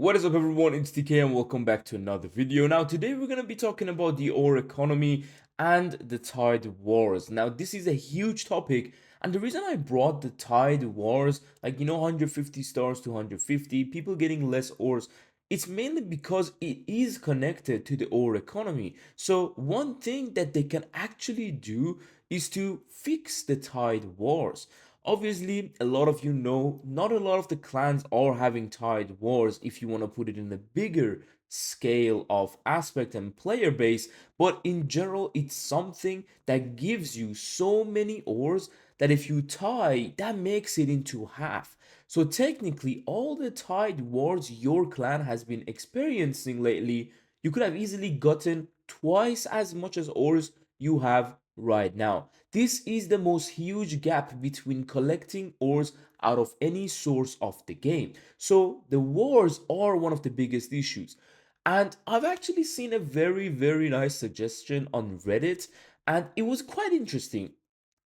What is up everyone, it's TK and welcome back to another video. Now today we're going to be talking about the ore economy and the tide wars. Now this is a huge topic, and the reason I brought the tide wars, like 150 stars to 150, people getting less ores, it's mainly because it is connected to the ore economy. So one thing that they can actually do is to fix the tide wars. Obviously, a lot of you know, not a lot of the clans are having tide wars if you want to put it in a bigger scale of aspect and player base, but in general, it's something that gives you so many ores that if you tie, that makes it into half. So technically, all the tide wars your clan has been experiencing lately, you could have easily gotten twice as much as ores you have right now. This is the most huge gap between collecting ores out of any source of the game. So the wars are one of the biggest issues. And I've actually seen a very nice suggestion on Reddit, and it was quite interesting.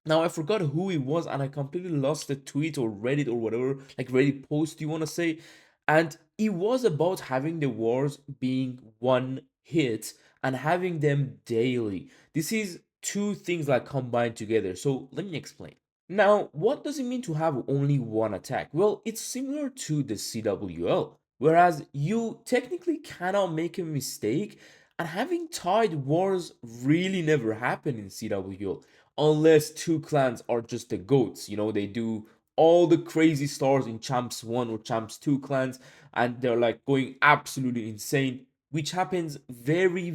Now I forgot who it was, and I completely lost the tweet or Reddit or whatever, like Reddit post you want to say. And it was about having the wars being one hit and having them daily. This is two things like combined together. So let me explain. Now, what does it mean to have only one attack? Well, it's similar to the CWL, whereas you technically cannot make a mistake, and having tide wars really never happen in CWL unless two clans are just the goats. They do all the crazy stars in Champs 1 or Champs 2 clans, and they're like going absolutely insane, which happens very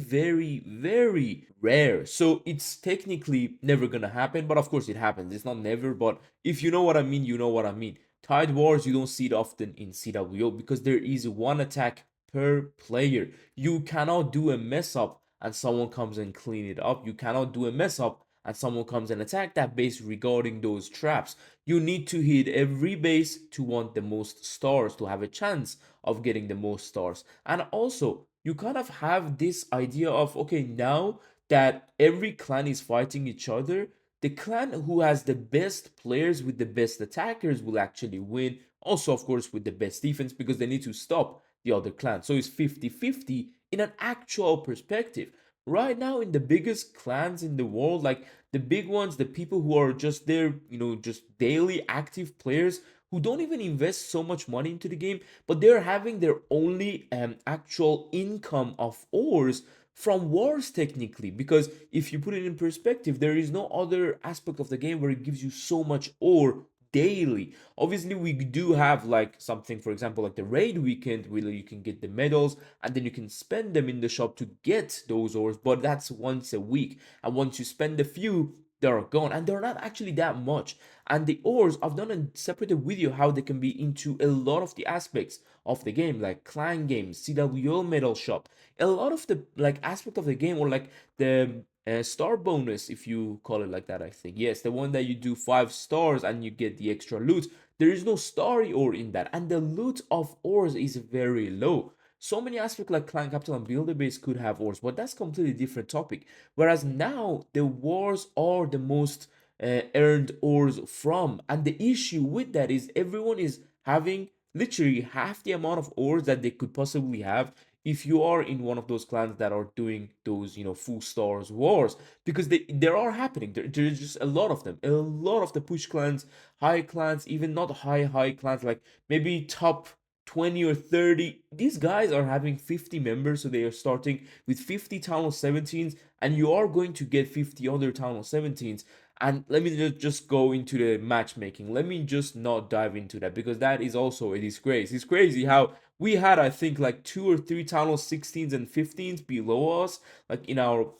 rare. So it's technically never gonna happen, but of course it happens. It's not never, but if you know what I mean, you know what I mean. Tide Wars, you don't see it often in CWO because there is one attack per player. You cannot do a mess up and someone comes and clean it up. You cannot do a mess up and someone comes and attack that base regarding those traps. You need to hit every base to want the most stars, to have a chance of getting the most stars. And also, you kind of have this idea of, okay, now that every clan is fighting each other, the clan who has the best players with the best attackers will actually win. Also, of course, with the best defense because they need to stop the other clan. So it's 50-50 in an actual perspective. Right now, in the biggest clans in the world, like the big ones, the people who are just there, just daily active players who don't even invest so much money into the game, but they're having their only actual income of ores from wars technically. Because if you put it in perspective, there is no other aspect of the game where it gives you so much ore daily. Obviously, we do have like something, for example, like the raid weekend where you can get the medals and then you can spend them in the shop to get those ores, but that's once a week, and once you spend a few, they're gone, and they're not actually that much. And the ores, I've done a separate video how they can be into a lot of the aspects of the game, like clan games, CWL medal shop, a lot of the like aspect of the game, or like the star bonus, if you call it like that. I think yes, the one that you do 5 stars and you get the extra loot. There is no starry ore in that, and the loot of ores is very low. So many aspects like clan capital and builder base could have wars, but that's completely different topic. Whereas now the wars are the most earned ores from, and the issue with that is everyone is having literally half the amount of ores that they could possibly have if you are in one of those clans that are doing those full stars wars, because there are happening. There's just a lot of them, a lot of the push clans, high clans, even not high clans, like maybe top 20 or 30. These guys are having 50 members, so they are starting with 50 town hall 17s, and you are going to get 50 other town hall 17s. And let me just go into the matchmaking. Let me just not dive into that because that is also a disgrace. It's crazy how we had, I think, like 2 or 3 town hall 16s and 15s below us, like in our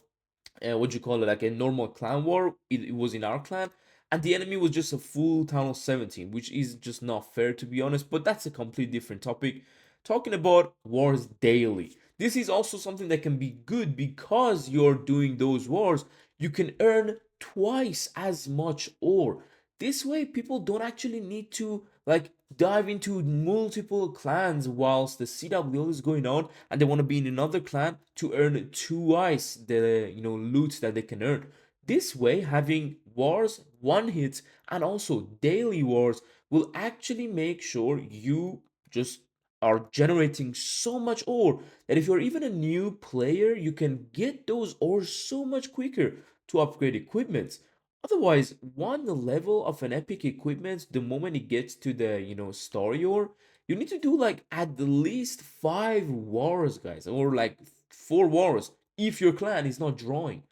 what you call it, like a normal clan war. It was in our clan, and the enemy was just a full town hall 17, which is just not fair to be honest. But that's a completely different topic. Talking about wars daily, this is also something that can be good because you're doing those wars. You can earn twice as much ore. This way, people don't actually need to like dive into multiple clans whilst the CWL is going on, and they want to be in another clan to earn twice the loot that they can earn. This way, having wars, one hit, and also daily wars will actually make sure you just are generating so much ore that if you're even a new player, you can get those ores so much quicker to upgrade equipment. Otherwise, one level of an epic equipment, the moment it gets to the story ore, you need to do like at least 5 wars, guys, or like 4 wars if your clan is not drawing.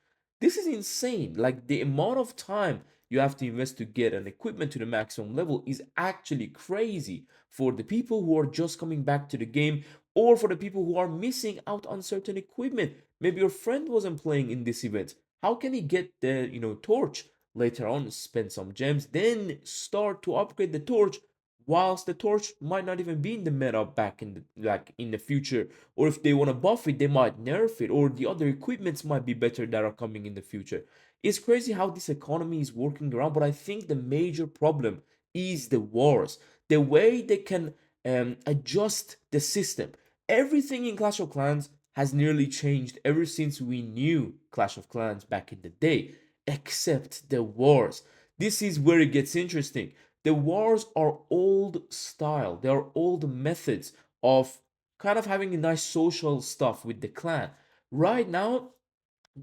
This is insane. Like the amount of time you have to invest to get an equipment to the maximum level is actually crazy for the people who are just coming back to the game, or for the people who are missing out on certain equipment. Maybe your friend wasn't playing in this event. How can he get the torch later on, spend some gems, then start to upgrade the torch, whilst the torch might not even be in the meta back in the future? Or if they want to buff it, they might nerf it, or the other equipments might be better that are coming in the future. It's crazy how this economy is working around, but I think the major problem is the wars, the way they can adjust the system. Everything in Clash of Clans has nearly changed ever since we knew Clash of Clans back in the day, except the wars. This is where it gets interesting. The wars are old style, they are old methods of kind of having a nice social stuff with the clan. Right now,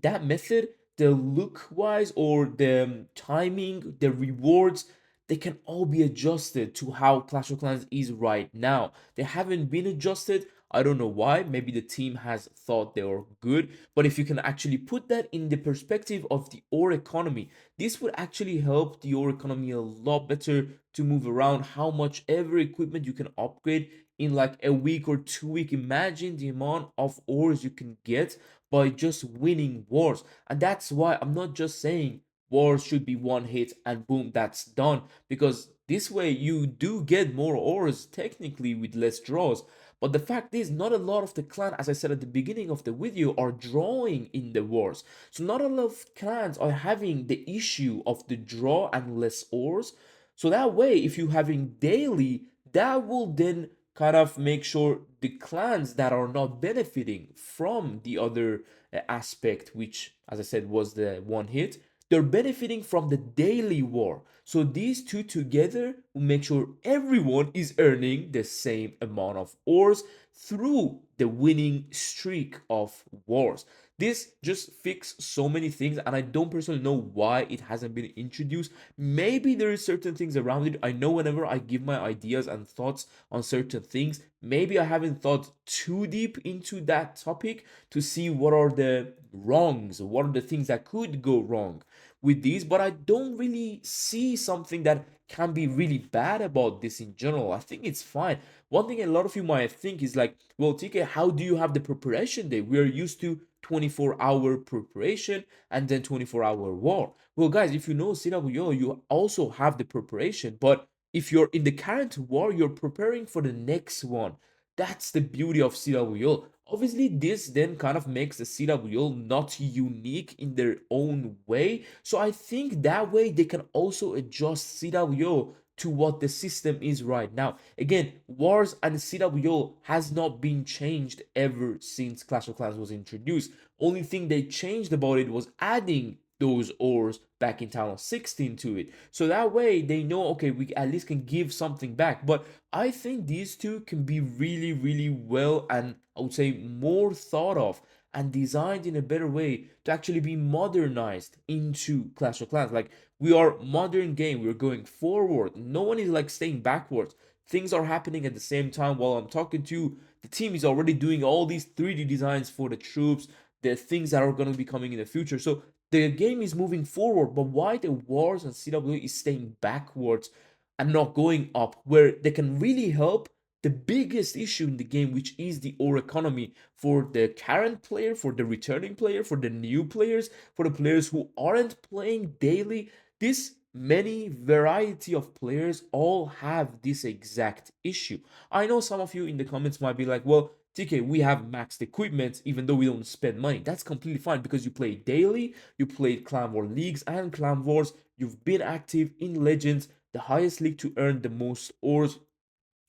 that method, the look wise or the timing, the rewards, they can all be adjusted to how Clash of Clans is right now. They haven't been adjusted. I don't know why. Maybe the team has thought they were good. But if you can actually put that in the perspective of the ore economy, this would actually help the ore economy a lot better to move around how much ever equipment you can upgrade in like a week or 2 week. Imagine the amount of ores you can get by just winning wars. And that's why I'm not just saying wars should be one hit and boom, that's done. Because this way you do get more ores technically with less draws. But the fact is, not a lot of the clan, as I said at the beginning of the video, are drawing in the wars. So not a lot of clans are having the issue of the draw and less ores. So that way, if you're having daily, that will then kind of make sure the clans that are not benefiting from the other aspect, which, as I said, was the one hit, they're benefiting from the daily war. So these two together will make sure everyone is earning the same amount of ores through the winning streak of wars. This just fixed so many things, and I don't personally know why it hasn't been introduced. Maybe there is certain things around it. I know whenever I give my ideas and thoughts on certain things, maybe I haven't thought too deep into that topic to see what are the wrongs, what are the things that could go wrong with these, but I don't really see something that can be really bad about this in general. I think it's fine. One thing a lot of you might think is like, well, TK, how do you have the preparation day? We are used to 24-hour preparation and then 24-hour war. Well, guys, if you know CWO, you also have the preparation, but if you're in the current war, you're preparing for the next one. That's the beauty of CWO. Obviously, this then kind of makes the CWO not unique in their own way. So I think that way they can also adjust CWO to what the system is right now. Again, Wars and CWO has not been changed ever since Clash of Clans was introduced. Only thing they changed about it was adding those ores back in Town 16 to it. So that way they know, okay, we at least can give something back. But I think these two can be really, really well, and I would say more thought of and designed in a better way to actually be modernized into Clash of Clans. Like, we are modern game, we're going forward. No one is like staying backwards. Things are happening at the same time while I'm talking to you. The team is already doing all these 3D designs for the troops, the things that are going to be coming in the future. So the game is moving forward, but why the wars and CW is staying backwards and not going up, where they can really help the biggest issue in the game, which is the ore economy for the current player, for the returning player, for the new players, for the players who aren't playing daily. This many variety of players all have this exact issue. I know some of you in the comments might be like, well, TK, we have maxed equipment even though we don't spend money. That's completely fine because you play daily, you played Clan War Leagues and Clan Wars, you've been active in Legends, the highest league to earn the most ores.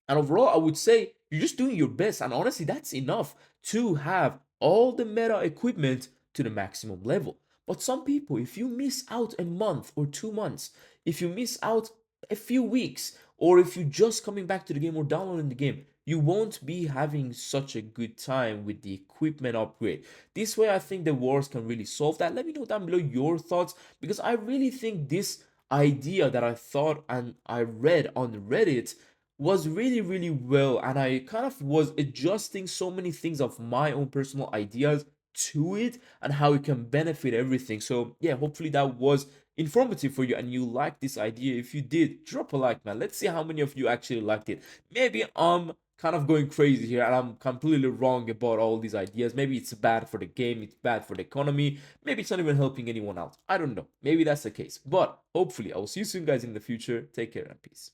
And overall, I would say you're just doing your best. And honestly, that's enough to have all the meta equipment to the maximum level. But some people, if you miss out a month or 2 months, if you miss out a few weeks, or if you're just coming back to the game or downloading the game, you won't be having such a good time with the equipment upgrade. This way, I think the wars can really solve that. Let me know down below your thoughts, because I really think this idea that I thought and I read on Reddit was really, really well, and I kind of was adjusting so many things of my own personal ideas to it and how it can benefit everything. So yeah, hopefully that was informative for you and you liked this idea. If you did, drop a like, man. Let's see how many of you actually liked it. Maybe I'm kind of going crazy here and I'm completely wrong about all these ideas. Maybe it's bad for the game, it's bad for the economy, maybe it's not even helping anyone out. I don't know. Maybe that's the case. But hopefully I will see you soon, guys, in the future. Take care and peace.